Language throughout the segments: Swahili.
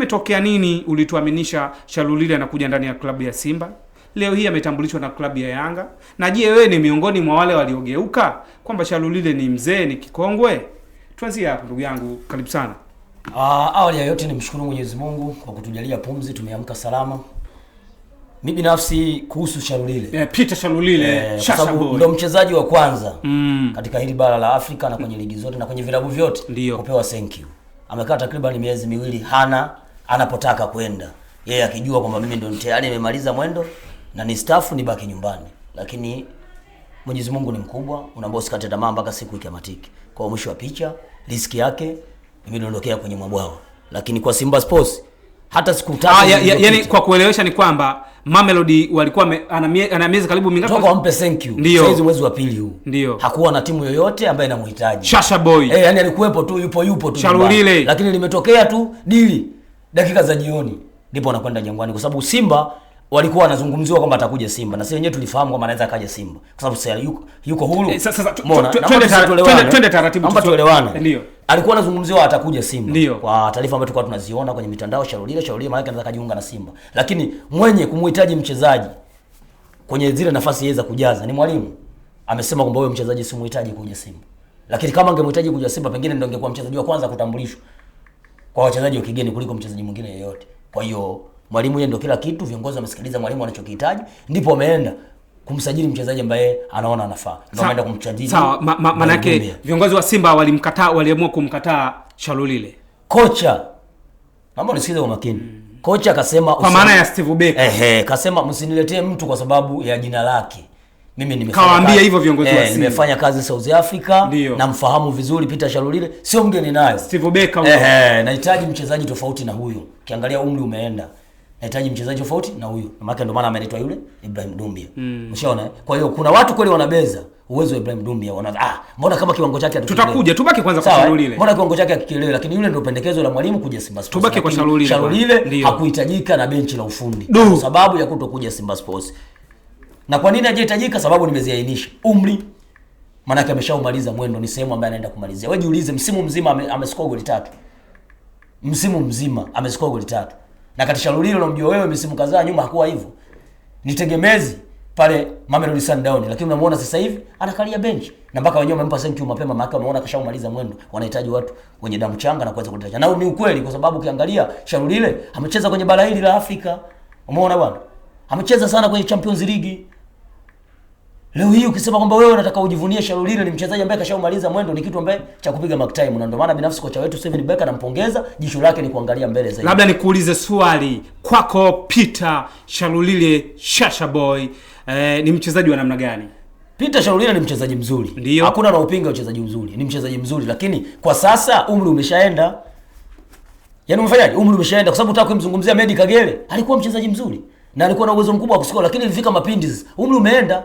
kimetokea nini ulituaminisha Shalulile anakuja ndani ya klabu ya Simba? Leo hii ametambulishwa na klabu ya Yanga. Na je, wewe ni miongoni mwa wale waliogeuka kwamba Shalulile ni mzee, ni kikongwe? Tuanzie hapo ndugu yangu, karibu sana. Awali ya yote nimshukuru Mwenyezi Mungu kwa kutujalia pumzi, tumeamka salama. Mimi binafsi kuhusu Shalulile, Peter Shalulile, Shasha Boy ndio mchezaji wa kwanza katika hili bara la Afrika na kwenye ligi zote na kwenye vilabu vyote kupewa thank you. Amekaa takriban miezi miwili anapotaka kwenda. Yeye akijua kwamba mimi ndio tayari nimemaliza mwendo na ni staff nibaki nyumbani. Lakini Mwenyezi Mungu ni mkubwa, una boss kati tamaa mpaka siku ikamatiki. Kwa mwisho wa picha, riski yake imedondokea kwenye mabwawa. Lakini kwa Simba Sports hata siku tatu yani kwa kuelewesha ni kwamba Mamelodi walikuwa ana miezi karibu mingapi toka wampe thank you. Saizi mwezi wa pili huu. Ndio. Hakuwa na timu yoyote ambaye inamhitaji. Shasha Boy. Yani alikuwepo tu, yupo tu. Shalulile. Lakini limetokea tu dili dakika za jioni ndipo anakwenda Jangwani kwa sababu Simba walikuwa wanazungumziwa kwamba atakuja Simba na sisi wenyewe tulifahamu kwamba anaweza akaja Simba kwa sababu sasa yuko huru. Sasa twende taratibu tuelewane. Ndio. Alikuwa anazungumziwa atakuja Simba. Ndiyo. Kwa taarifa ambazo tulikuwa tunaziona kwenye mitandao, Shalulile maana yake anataka kujiunga na Simba. Lakini mwenye kumhitaji mchezaji kwenye zile nafasi yeye za kujaza ni mwalimu. Amesema kwamba huyo mchezaji si muhitaji kuja Simba. Lakini kama angemhitaji kuja Simba pengine ndio angekuwa mchezaji wa kwanza kutambulishwa kwa wachezaji wa kigeni kuliko mchezaji mwingine yeyote. Kwa hiyo mwalimu yeye ndio kila kitu, viongozi wamesikiliza mwalimu anachokihitaji, ndipo wameenda kumsajili mchezaji ambaye anaona anafaa. Ndio ameenda kumchajili. Sawa, maana yake viongozi wa Simba waliamua kumkataa Shalulile. Kocha, mambo nisikize kwa makini. Kocha akasema kwa maana ya Steve Becker. Akasema msiniletee mtu kwa sababu ya jina lake. Mimi kawaambia hivyo viongozi wa Simba. Nimefanya kazi South Africa, na mfahamu vizuri Peter Shalulile, sio mgeni naye. Steve Becker nahitaji mchezaji tofauti na huyo. Kiangalia umri umeenda. Nahitaji mchezaji tofauti na huyo. Maana ndio maana ameletwa yule Ibrahim Dumbia. Ushaona? Kwa hiyo kuna watu kweli wanabeza uwezo wa Ibrahim Dumbia, mbona kama kiwango chake tutakuja tubaki kwanza kwa Shalulile. Mbona kiwango chake hakikielewi, lakini yule ndio pendekezo la mwalimu kuja Simba Sports. Tubaki kwa Shalulile. Shalulile hakuhitajika na benchi la ufundi kwa sababu ya kutokuja Simba Sports. Na kwa nini hajahitajika? Sababu nimeziainisha. Umri, maana yake ameshaumaliza mwendo, ni sehemu ambayo anaenda kumalizia. Wewe jiulize, msimu mzima amescore goli 3. Msimu mzima amescore goli 3. Na kati Shalulile unamjua wewe msimu kadhaa nyuma hakuwa hivyo. Ni tegemezi pale Mamelodi Sundowns, lakini unamuona sasa hivi anakalia bench. Na mpaka wenyewe wamempa thank you mapema, maana wameona kashaumaliza mwendo. Wanahitaji watu wenye damu changa na kuweza kuleta. Na ni ukweli kwa sababu ukiangalia Shalulile amecheza kwenye bara hili la Afrika. Umeona bwana? Amecheza sana kwenye Champions League. Leo hii ukisema kwamba wewe unataka ujivunie Shalulile ni mchezaji ambaye kashaumaliza mwendo, ni kitu ambaye cha kupiga mark time. Na ndio maana binafsi kocha wetu Steven Becker nampongeza, jisho lake ni kuangalia mbele zaidi. Labda nikuulize swali kwako, Peter Shalulile Shasha Boy, ni mchezaji wa namna gani? Peter Shalulile ni mchezaji mzuri. Hakuna anaopinga uchezaji mzuri. Ni mchezaji mzuri, lakini kwa sasa umri umeshaenda. Yaani umefanyaje? Umri umeshaenda kwa sababu unataka kumzungumzia Medi Kagere. Alikuwa mchezaji mzuri na alikuwa na uwezo mkubwa wa kuscore, lakini ilifika mapindizi. Umri umeenda.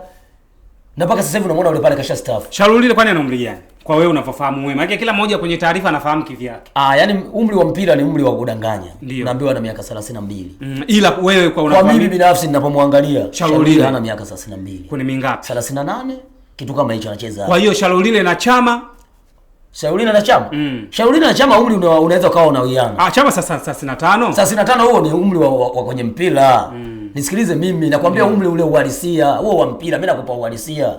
Na mpaka sasa hivi unamuona yule pale kasha staff. Shalulile kwani ana umri gani? Kwa wewe unafahamu wewe. Maana kila mmoja kwenye taarifa anafahamu kivyake. Yani umri wa mpira ni umri wa kudanganya. Naambiwa ana miaka 32. Ila wewe kwa mimi binafsi ninapomwangalia Shalulile ana miaka 32. Kuna mingapi? 38 kitu kama hicho anacheza. Kwa hiyo Shalulile na Chama Shalulile na Chama umri unaweza kawa unawiana. Chama sasa 35. 35 huo ni umri wa kwenye mpira. Nisikilize mimi nakwambia umri ule uhalisia huo wa mpira, mimi nakupa uhalisia.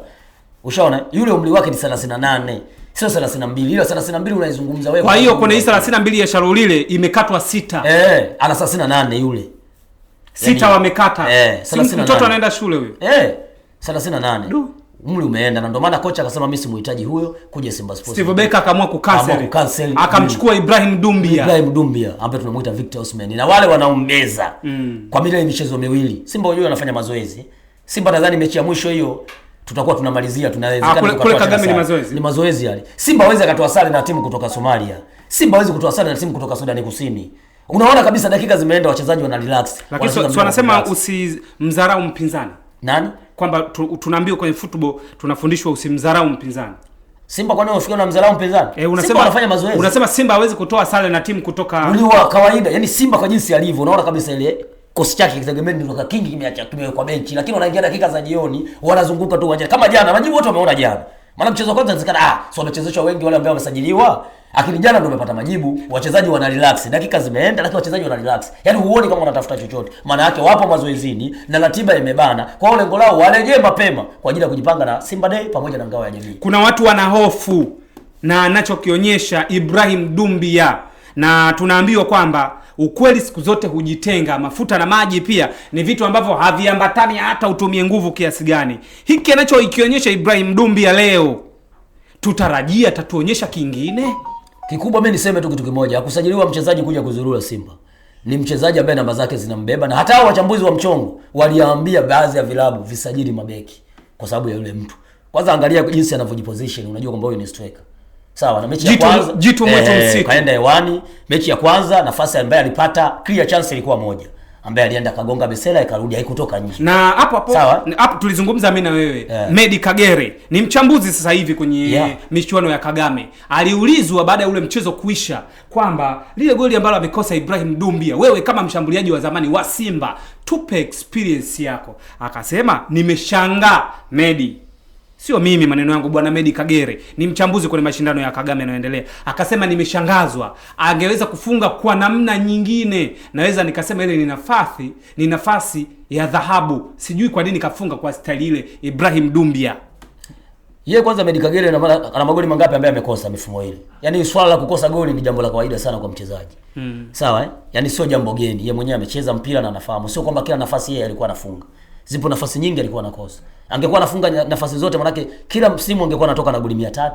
Ushaona? Yule umri wake ni 38, sio 32. Ile 32 unaizungumza wewe. Kwa hiyo kuna hii 32 ya Shalulile imekatwa 6. Ana 38 yule. 6 wamekata. Mtoto anaenda shule huyo. 38. Umri umeenda na ndio maana kocha akasema mimi simuhitaji huyo kuja Simba Sports. Steve Becker akaamua kucancel. Akamchukua Ibrahim Dumbia ambaye tunamuita Victor Osimhen. Na wale wanaombeza kwa mila michezo miwili. Simba wenyewe wanafanya mazoezi. Simba nadhani mechi ya mwisho hiyo tutakuwa tunamalizia, tunawezekana kule Kagame ni mazoezi. Ni mazoezi yale. Simba hawezi akatoa sare na timu kutoka Somalia. Simba hawezi kutoa sare na timu kutoka Sudan Kusini. Unaona kabisa dakika zimeenda, wachezaji wana relax. Lakini wanasema usimdharau mpinzani. Nani? Kwamba tunaambiwa kwenye football tunafundishwa usimdharau mpinzani. Simba kwa nini unafikia unamdharau mpinzani? Simba anafanya mazoezi. Unasema Simba hawezi kutoa sare na timu kutoka uliwa kawaida. Yaani Simba kwa jinsi alivyo unaona kabisa ile kosi chake kitegemea ndio kingi kimewekwa benchi, lakini wanaingia dakika za jioni wanazunguka tu uwanjani. Kama jana majibu wote wameona jana. Maana mchezo wa kwanza inawezekana so wamechezeshwa wengi wale ambao wamesajiliwa. Lakini jana ndio umepata majibu, wachezaji wana relax. Dakika zimeenda lakini wachezaji wana relax. Yaani huoni kama wanatafuta chochote. Maana yake wapo mazoezini na ratiba imebana. Kwa hiyo lengo lao warejee mapema kwa ajili ya kujipanga na Simba Day pamoja na Ngao ya Jamii. Kuna watu wana hofu na anachokionyesha Ibrahim Dumbia, na tunaambiwa kwamba ukweli siku zote hujitenga. Mafuta na maji pia ni vitu ambavyo haviambatani hata utumie nguvu kiasi gani. Hiki anachokionyesha Ibrahim Dumbia leo, tutarajia tatuonyesha kingine kikubwa. Mimi niseme tu kitu kimoja, hakusajiliwa mchezaji kuja kuzurura Simba. Ni mchezaji ambaye namba zake zinambeba, na hata hao wachambuzi wa mchongo waliambia baadhi ya vilabu visajili mabeki kwa sababu ya yule mtu. Kwanza angalia jinsi anavyojiposition, unajua kwamba huyu ni striker. Sawa, na mechi ya kwanza jitu mwetu msiku kaenda hewani. Mechi ya kwanza nafasi ambayo alipata clear chance ilikuwa moja, ambaye alienda kagonga besela ikarudi, haikutoka nje. Na hapo tulizungumza mimi na wewe. Medi Kagere ni mchambuzi sasa hivi kwenye michuano ya Kagame. Aliulizwa baada ya ule mchezo kuisha kwamba lile goli ambalo amekosa Ibrahim Dumbia, wewe kama mshambuliaji wa zamani wa Simba, tupe experience yako. Akasema nimeshangaa. Medi, sio mimi maneno yangu, bwana Medi Kagere ni mchambuzi kwenye mashindano ya Kagame yanayoendelea. Akasema nimeshangazwa, angeweza kufunga kwa namna nyingine. Naweza nikasema ile ni nafasi ya dhahabu. Sijui kwa nini kafunga kwa style ile Ibrahim Dumbia. Yeye kwanza Medi Kagere ana magoli mangapi ambaye amekosa mifumo ile? Yaani swala la kukosa goli ni jambo la kawaida sana kwa mchezaji. Sawa Yaani sio jambo geni. Yeye mwenyewe amecheza mpira na anafahamu. Sio kwamba kila nafasi yeye alikuwa anafunga. Zipo nafasi nyingi alikuwa anakosa. Angekuwa anafunga nafasi zote, manake kila msimu angekuwa anatoka na goli 300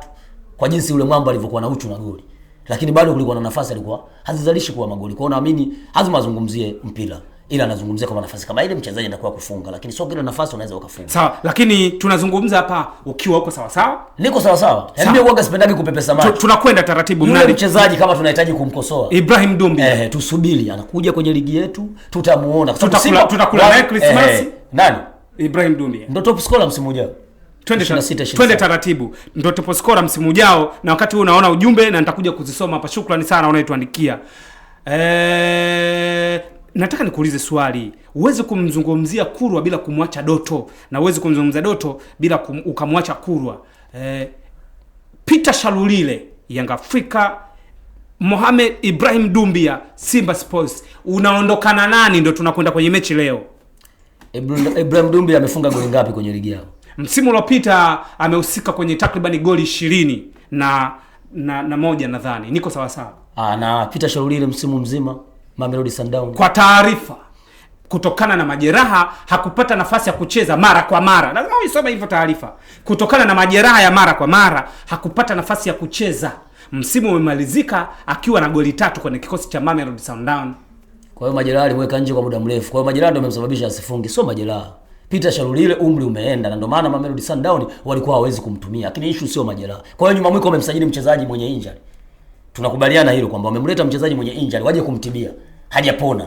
kwa jinsi yule mwamba alivyokuwa na uchu na goli. Lakini bado kulikuwa na nafasi alikuwa hazizalishi kuwa magoli. Kwa hiyo naamini lazima azungumzie mpira, ila anazungumzia kama nafasi kama ile mchezaji anakuwa kufunga, lakini sio kila nafasi unaweza ukafunga. Sawa, lakini tunazungumza hapa ukiwa uko sawa sawa? Niko sawa sawa. Yaani mimi huaga sipendagi kupepesa macho. Tunakwenda taratibu mnadi. Mchezaji kama tunahitaji kumkosoa Ibrahim Dumbia, tusubiri anakuja kwenye ligi yetu, tutamuona. Tutakula naye Christmas. Nani? Ibrahim Dumbia ndio top scorer msimu ujao. Twende taratibu. Ndio top scorer msimu ujao, na wakati huu unaona ujumbe na nitakuja kuzisoma hapa. Shukrani sana unayetuandikia. Nataka nikuulize swali. Uweze kumzungumzia Kurwa bila kumwacha Doto, na uweze kumzungumzia Doto bila ukamwacha Kurwa. Peter Shalulile Yanga Afrika, Mohamed Ibrahim Dumbia Simba Sports, unaondokana nani? Ndio tunakwenda kwenye mechi leo. Ibrahim Dumbia amefunga goli ngapi kwenye ligi yao? Msimu uliopita amehusika kwenye takriban goli 20 na moja nadhani. Niko sawa sawa? Na Peter Shalulile msimu mzima Mamelodi Sundowns, kwa taarifa, kutokana na majeraha hakupata nafasi ya kucheza mara kwa mara. Lazima uisome hivyo taarifa. Kutokana na majeraha ya mara kwa mara hakupata nafasi ya kucheza. Msimu umemalizika akiwa na goli 3 kwenye kikosi cha Mamelodi Sundowns. Kwa hiyo majeraha alimweka nje kwa muda mrefu. Kwa hiyo majeraha ndio yamemsababisha asifunge, sio majeraha. Peter Shalulile umri umeenda, na ndio maana Mamelodi Sundowns walikuwa hawezi kumtumia. Lakini issue sio majeraha. Kwa hiyo nyuma mwiko wamemsajili mchezaji mwenye injury. Tunakubaliana hilo kwamba wamemleta mchezaji mwenye injury waje kumtibia. Hajapona.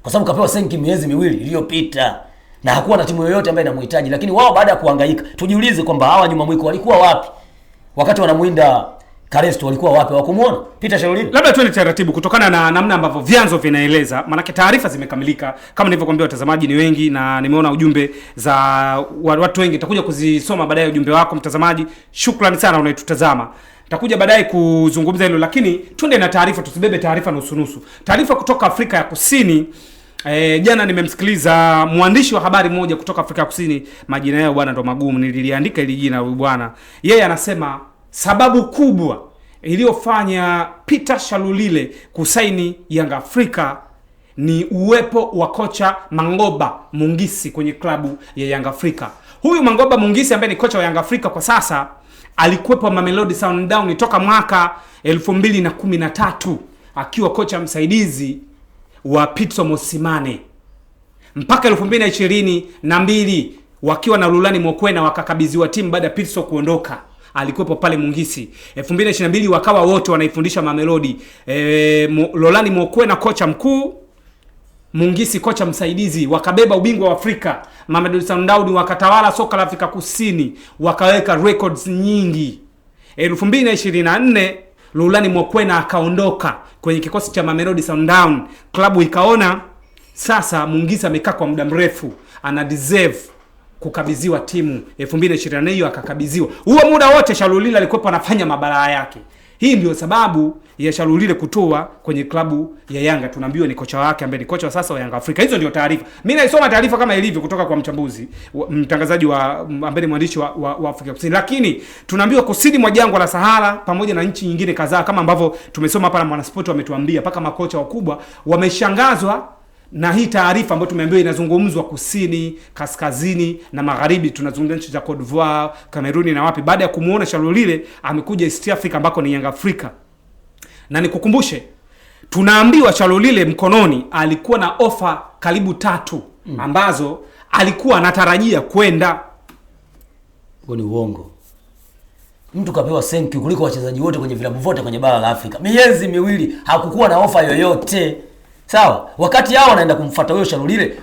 Kwa sababu kapewa senki miezi 2 iliyopita na hakuwa na timu yoyote ambayo inamhitaji. Lakini wao baada ya kuhangaika, tujiulize kwamba hawa nyuma mwiko walikuwa wapi? Wakati wanamuinda Karesto walikuwa wapi? Hawakumuona Peter Shalulile. Labda tuende taratibu kutokana na namna ambavyo vyanzo vinaeleza, maana taarifa zimekamilika. Kama nilivyokuambia, watazamaji ni wengi na nimeona ujumbe za watu wengi. Nitakuja kuzisoma baadaye ujumbe wako mtazamaji. Shukrani sana unayetutazama. Nitakuja baadaye kuzungumza hilo, lakini twende na taarifa, tusibebe taarifa nusu nusu. Taarifa kutoka Afrika ya Kusini. Jana nimemsikiliza mwandishi wa habari mmoja kutoka Afrika ya Kusini, majina yao bwana ndo magumu, nililiandika ili jina huyu bwana. Yeye anasema sababu kubwa iliyofanya Peter Shalulile kusaini Yanga Afrika ni uwepo wa kocha Mangoba Mungisi kwenye klabu ya Yanga Afrika. Huyu Mangoba Mungisi ambaye ni kocha wa Yanga Afrika kwa sasa alikuwepo Mamelodi Sundowns toka mwaka 2013 akiwa kocha msaidizi wa Pitso Mosimane mpaka 2022 wakiwa na Lolani Mokwena wakakabidhiwa timu baada ya Pitso kuondoka. Alikuwepo pale Mungisi. 2022 wakawa wote wanaifundisha Mamelodi. Lolani Mokwena kocha mkuu, Mungisi kocha msaidizi, wakabeba ubingwa wa Afrika. Mamelodi Sundowns wakatawala soka la Afrika Kusini, wakaweka records nyingi. 2024 Lolani Mokwena akaondoka kwenye kikosi cha Mamelodi Sundowns. Klabu ikaona sasa Mungisi amekaa kwa muda mrefu, ana deserve kukabidhiwa timu 2024 hiyo akakabidhiwa. Huo muda wote Shalulile alikuwa anafanya mabalaa yake. Hii ndio sababu ya Shalulile kutoa kwenye klabu ya Yanga. Tunaambiwa ni kocha wake ambaye ni kocha wa sasa wa Yanga Afrika. Hizo ndio taarifa. Mimi naisoma taarifa kama ilivyo kutoka kwa mchambuzi, mtangazaji wa ambaye mwandishi wa Afrika Kusini. Lakini tunaambiwa kusini mwa jangwa la Sahara pamoja na nchi nyingine kadhaa kama ambavyo tumesoma hapa na Mwanasport wametuambia, paka makocha wakubwa wameshangazwa na hii taarifa ambayo tumeambiwa inazungumzwa kusini, kaskazini na magharibi. Tunazungumzia nchi za Cote d'Ivoire, Cameroon na wapi, baada ya kumuona Shalulile amekuja East Africa ambako ni Yanga Afrika. Na nikukumbushe, tunaambiwa Shalulile mkononi alikuwa na ofa karibu 3 ambazo alikuwa anatarajia kwenda. Ni uongo. Mtu kapewa thank you kuliko wachezaji wote kwenye vilabu vote kwenye bara la Afrika. Miezi miwili hakukuwa na ofa yoyote. Sawa? Wakati hao wanaenda kumfuata huyo Shalulile,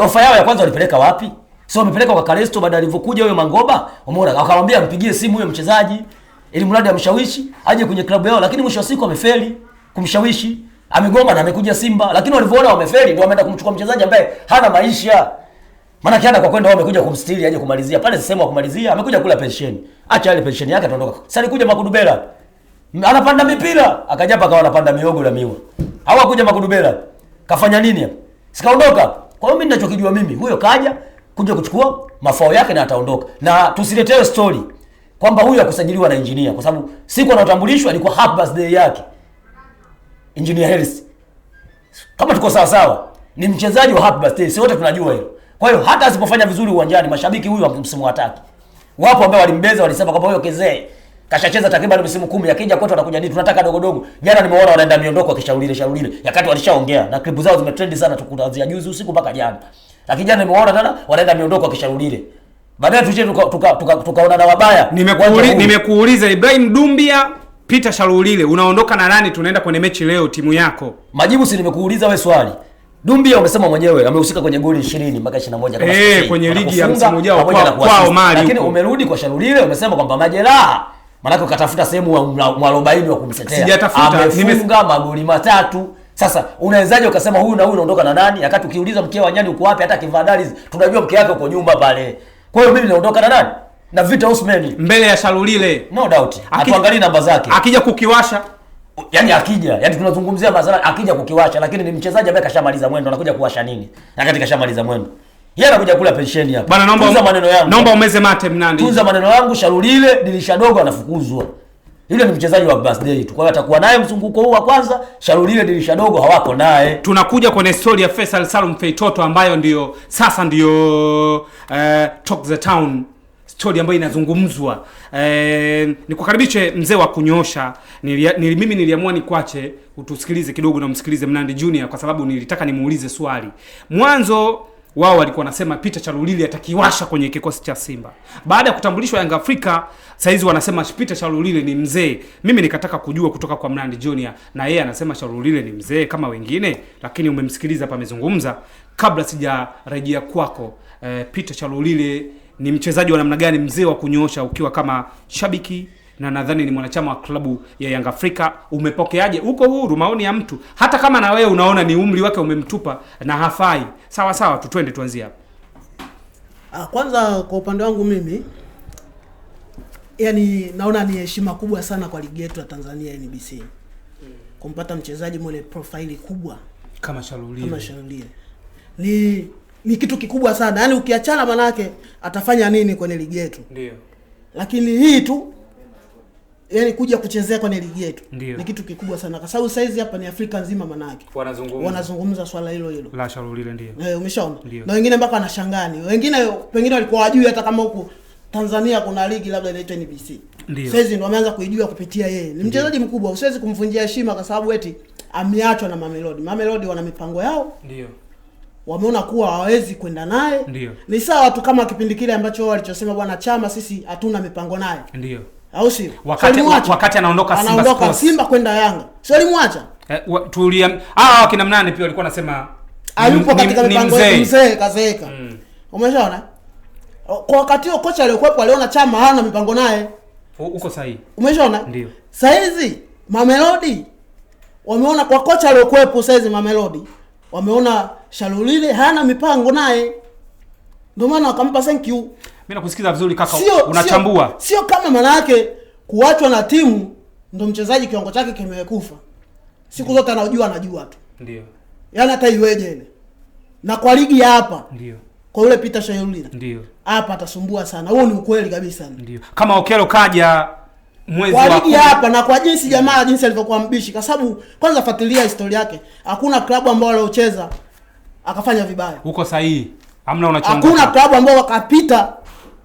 ofa yao ya kwanza walipeleka wapi? Sio wamepeleka kwa Kalesto baada alivyokuja huyo Mangoba, umeona akamwambia mpigie simu huyo mchezaji ili mradi amshawishi aje kwenye klabu yao, lakini mwisho wa siku amefeli kumshawishi. Amegoma na amekuja Simba, lakini walivyoona wamefeli ndio wameenda kumchukua mchezaji ambaye hana maisha. Maana kiana kwa kwenda wao wamekuja kumstiri aje kumalizia. Pale sisema kumalizia, amekuja kula pension. Acha ile pension yake ataondoka. Sasa alikuja Makudubela. Anapanda mipira, akaja hapa akawa anapanda miogo na miwa. Hawakuja Makudubela. Kafanya nini hapa? Sikaondoka. Kwa hiyo mimi ninachokijua mimi, huyo kaja kuja kuchukua mafao yake na ataondoka. Na tusiletee story kwamba huyu akusajiliwa na engineer, kwa sababu siku anatambulishwa ilikuwa happy birthday yake. Engineer Harris. Kama tuko sawa sawa, ni mchezaji wa happy birthday, sisi wote tunajua hilo. Kwa hiyo hata asipofanya vizuri uwanjani, mashabiki huyu msimu wataki. Wapo ambao walimbeza, walisema kwamba huyo Kezee kashacheza takriban misimu 10, akija kwetu atakuja nini, tunataka dogo dogo. Jana nimeona wanaenda miondoko Shalulile yakati walishaongea na clip zao zimetrend sana, tukuanzia juzi usiku mpaka jana. Lakini jana nimeona tena wanaenda miondoko Shalulile. Baadaye tuje tukaona na wabaya. Nimekuuliza Ibrahim Dumbia, Peter Shalulile, unaondoka na nani tunaenda kwenye mechi leo timu yako? Majibu si nimekuuliza wewe swali. Dumbia umesema mwenyewe amehusika kwenye goli 20 mpaka 21 kama kwenye ligi ya msimu ujao kwao Mali. Lakini umerudi kwa Shalulile umesema kwamba majeraha, maana ukatafuta sehemu wa 40 wa kumsetea. Sijatafuta, nimefunga magoli 3. Sasa unawezaje ukasema huyu na huyu unaondoka na nani? Wakati ukiuliza mkeo wa nyani uko wapi, hata kivadali tunajua mke wake uko nyumba pale. Kwa hiyo mimi naondoka na nani? Na Vita Osimhen mbele ya Shalulile. No doubt. Atuangalie namba zake. Akija kukiwasha, yani tunazungumzia mazala akija kukiwasha, lakini ni mchezaji ambaye kashamaliza mwendo, anakuja kuwasha nini? Wakati kashamaliza mwendo. Yeye anakuja kula pensheni hapa. Bwana naomba umeze mate Mnandi. Tunza maneno yangu, Shalulile dirisha dogo anafukuzwa. Yule ni mchezaji wa birthday tu. Kwa hiyo atakuwa naye mzunguko huu wa kwanza, Shalulile dirisha dogo hawako naye. Tunakuja kwenye story ya Faisal Salum Feitoto ambayo ndio sasa ndio talk the town, story ambayo inazungumzwa. Nikukaribishe mzee wa kunyosha. Mimi niliamua nikwache utusikilize kidogo na msikilize Mnandi Junior kwa sababu nilitaka nimuulize swali. Mwanzo wao walikuwa wanasema Peter Shalulile atakiwasha kwenye kikosi cha Simba. Baada ya kutambulishwa Yanga Afrika, saizi wanasema Peter Shalulile ni mzee. Mimi nikataka kujua kutoka kwa Mnandi Junior, na yeye anasema Shalulile ni mzee kama wengine, lakini umemsikiliza hapa amezungumza. Kabla sijarejea kwako, Peter Shalulile ni mchezaji wa namna gani, mzee wa kunyoosha, ukiwa kama shabiki na nadhani ni mwanachama wa klabu ya Yanga Afrika, umepokeaje? Uko huru maoni ya mtu, hata kama na wewe unaona ni umri wake umemtupa na hafai. Sawa sawa, tutwende tuanzie hapa. Kwanza kwa upande wangu mimi, yani naona ni heshima kubwa sana kwa ligi yetu ya Tanzania NBC. Kumpata mchezaji mwenye profile kubwa kama Shalulile. Ni kitu kikubwa sana. Yaani ukiachana manake atafanya nini kwenye ligi yetu? Ndio. Lakini hii tu yani kuja kuchezea kwenye ligi yetu ni kitu kikubwa sana. Kwa sababu saizi hapa ni Afrika nzima manake. Wanazungumza swala hilo. La Shalulile ndio. Umeshaona? Na wengine mpaka wanashangani. Wengine pengine walikuwa wajui hata kama huko Tanzania kuna ligi labda inaitwa NBC. Saizi ndio wameanza kuijua kupitia yeye. Ni mchezaji mkubwa, usiwezi kumvunjia heshima kwa sababu eti ameachwa na Mamelodi. Mamelodi wana mipango yao. Ndio. Wameona kuwa hawezi kwenda naye. Ni sawa watu kama kipindi kile ambacho walichosema bwana Chama sisi hatuna mipango naye. Ndio. Au sio? Wakati anaondoka Simba kwenda Yanga. Sio alimwacha? Kina Mnane pia walikuwa nasema hayupo katika mipango mzee kazeeka. Umeshaona? Kwa wakati huo kocha aliyokuepo aliona Chama hana mipango naye. Uko sahihi. Umeshaona? Ndio. Saizi Mamelodi wameona kwa kocha aliyokuepo saizi Mamelodi wameona Shalulile hana mipango naye. Ndio maana wakampa thank you. Mimi nakusikiza vizuri kaka, unachambua. Sio kama maana yake kuachwa na timu ndio mchezaji kiwango chake kimekufa. Siku zote anajua tu. Ndio. Yaani hata iweje ile. Na kwa ligi hapa. Ndio. Kwa yule Peter Shalulile. Ndio. Hapa atasumbua sana. Huo ni ukweli kabisa. Ndio. Kama Okello kaja mwezi wa ligi hapa na kwa jinsi jamaa jinsi alivyokuwa mbishi, kwa sababu kwanza fuatilia historia yake. Hakuna klabu ambayo aliocheza akafanya vibaya. Uko sahihi. Hamna unachongoa. Hakuna klabu ambayo akapita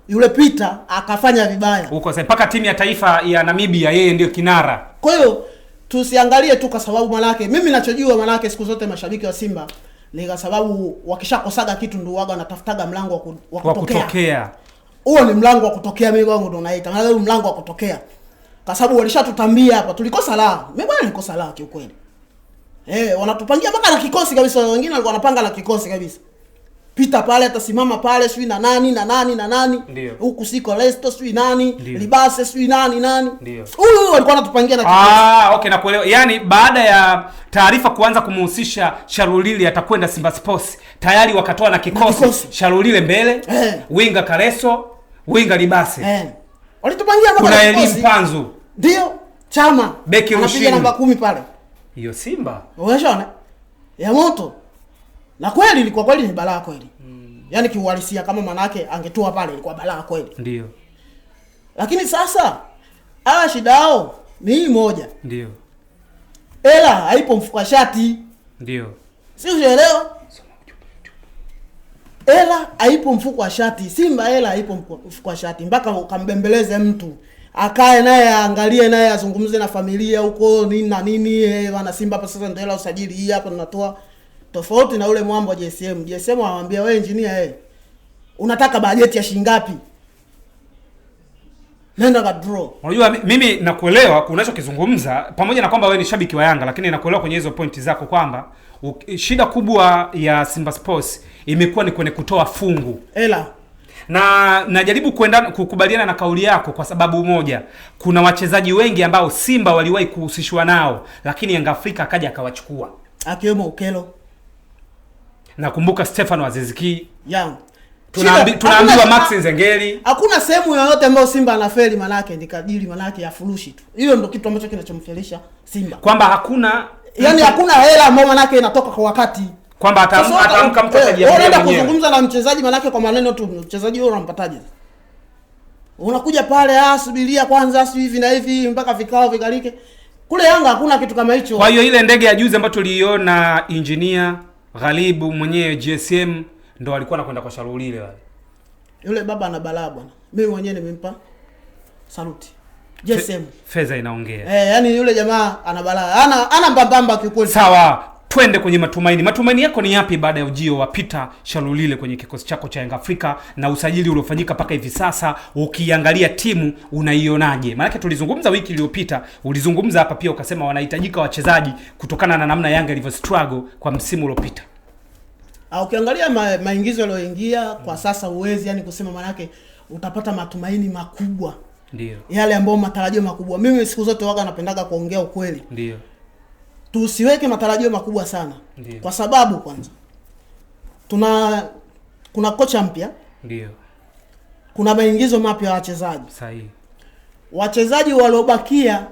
yule Peter akafanya vibaya. Uko sahihi. Paka timu ya taifa ya Namibia yeye ndio kinara. Kwa hiyo tusiangalie tu kwa sababu manake mimi ninachojua manake siku zote mashabiki wa Simba ni kwa sababu wakishakosaga kitu ndio waga wanatafutaga mlango wa kutokea. Huo ni mlango wa kutokea, mimi wangu ndo naita. Maana huo mlango wa kutokea. Kwa sababu walishatutambia hapa tulikosa la. Mimi bwana nilikosa la kiukweli. Wanatupangia mpaka na kikosi kabisa, wengine walikuwa wanapanga na kikosi kabisa. Peter pale atasimama pale sui na nani. Huku siko Lesto sui nani, Libase sui nani. Huyu walikuwa wanatupangia na kikosi. Okay nakuelewa. Yaani baada ya taarifa kuanza kumhusisha Shalulile atakwenda Simba Sports, tayari wakatoa na kikosi. Shalulile mbele, winga Kareso, winga Libase. Walitupangia mpaka kuna Elim Panzu. Ndio, Chama. Beki anapiga namba 10 pale. Hiyo Simba. Unaona? Ya moto. Na kweli ilikuwa kweli ni balaa kweli. Yaani kiuhalisia kama manake angetoa pale ilikuwa balaa kweli. Ndio. Lakini sasa shida yao ni hii moja. Ndio. Hela haipo mfuko shati. Ndio. Si unaelewa? Hela haipo mfuko wa shati. Simba hela haipo mfuko wa shati mpaka ukambembeleze mtu. Akae naye aangalie naye azungumze na familia huko nini na nini, wana Simba hapa sasa ndio hela usajili hii hapa tunatoa. Tofauti na ule mwambo wa JSM. JSM anamwambia wewe engineer unataka bajeti ya shilingi ngapi? Nenda ka draw. Unajua mimi nakuelewa unachokizungumza, pamoja na kwamba wewe ni shabiki wa Yanga, lakini nakuelewa kwenye hizo pointi zako kwamba shida kubwa ya Simba Sports imekuwa ni kwenye kutoa fungu. Hela. Na najaribu kukubaliana na kauli yako kwa sababu moja. Kuna wachezaji wengi ambao Simba waliwahi kuhusishwa nao, lakini Yanga Afrika akaja akawachukua. Akiwemo Okello. Nakumbuka Stefano Aziziki. Tunaambiwa Max Nzengeli. Hakuna sehemu yoyote ambayo Simba anafeli manake ni kadiri manake ya furushi tu. Hiyo ndio kitu ambacho kinachomfelisha Simba. Kwamba hakuna hakuna hela ambayo manake inatoka kwa wakati. Kwamba atamka mtaji mwenyewe. Unaenda kuzungumza na mchezaji manake kwa maneno tu, mchezaji wewe unampataje? Unakuja pale subiria kwanza hivi na hivi mpaka vikao vikalike. Kule Yanga hakuna kitu kama hicho. Kwa hiyo ile ndege ya juzi ambayo tuliiona engineer Ghalibu mwenyewe GSM ndo alikuwa anakwenda kwa Shalulile wale. Yule baba ana balaa bwana. Mimi mwenyewe nimempa saluti. GSM. Fedha inaongea. Yani yule jamaa ana balaa. Ana mbambamba kiukweli. Sawa. Twende kwenye matumaini. Matumaini yako ni yapi baada ya ujio wa Peter Shalulile kwenye kikosi chako cha Yanga Afrika na usajili uliofanyika paka hivi sasa, ukiangalia timu unaionaje? Maana tulizungumza wiki iliyopita, ulizungumza hapa pia ukasema wanahitajika wachezaji kutokana na namna Yanga ilivyo struggle kwa msimu uliopita. Ukiangalia maingizo yaliyoingia kwa sasa uwezi yani kusema manake utapata matumaini makubwa. Ndio. Yale ambayo matarajio makubwa. Mimi siku zote waga napendaga kuongea ukweli. Ndio. Tusiweke matarajio makubwa sana. Ndiyo. Kwa sababu kwanza kuna kocha mpya. Ndio. Kuna maingizo mapya ya wachezaji. Sahihi. Wachezaji waliobakia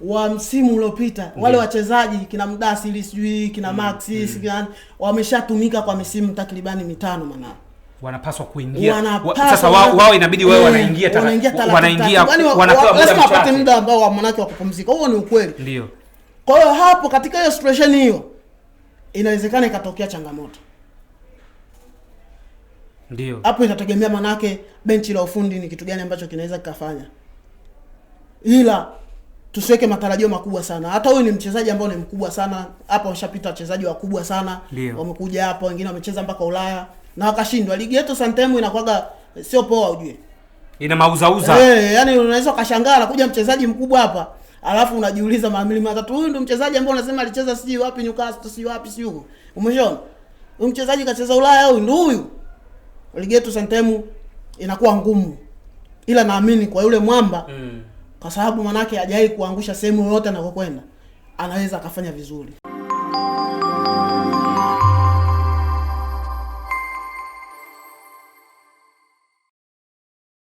wa msimu uliopita, wale wachezaji kina Mdasili sijui kina Maxi sijui wameshatumika kwa misimu takribani 5 maana. Wanapaswa kuingia. Sasa wao inabidi wao wanaingia wanapewa muda ambao wa manake wa kupumzika. Huo ni ukweli. Ndio. Kwa hiyo hapo katika hiyo situation hiyo inawezekana ikatokea changamoto. Ndio. Hapo itategemea manake benchi la ufundi ni kitu gani ambacho kinaweza kufanya. Ila tusiweke matarajio makubwa sana. Hata huyu ni mchezaji ambao ni mkubwa sana. Hapa washapita wachezaji wakubwa sana. Wamekuja hapa, wengine wamecheza mpaka Ulaya na wakashindwa. Ligi yetu sometimes inakuwaga sio poa ujue. Ina mauzauza. Yani unaweza kashangaa anakuja mchezaji mkubwa hapa. Alafu unajiuliza mara matatu huyu ndio mchezaji ambaye unasema alicheza siji wapi Newcastle siji wapi siji huko. Umeshaona? Huyu mchezaji kacheza Ulaya au ndio huyu? Ligi yetu sometimes inakuwa ngumu. Ila naamini kwa yule mwamba kwa sababu manake hajai kuangusha sehemu yoyote anakokwenda anaweza akafanya vizuri.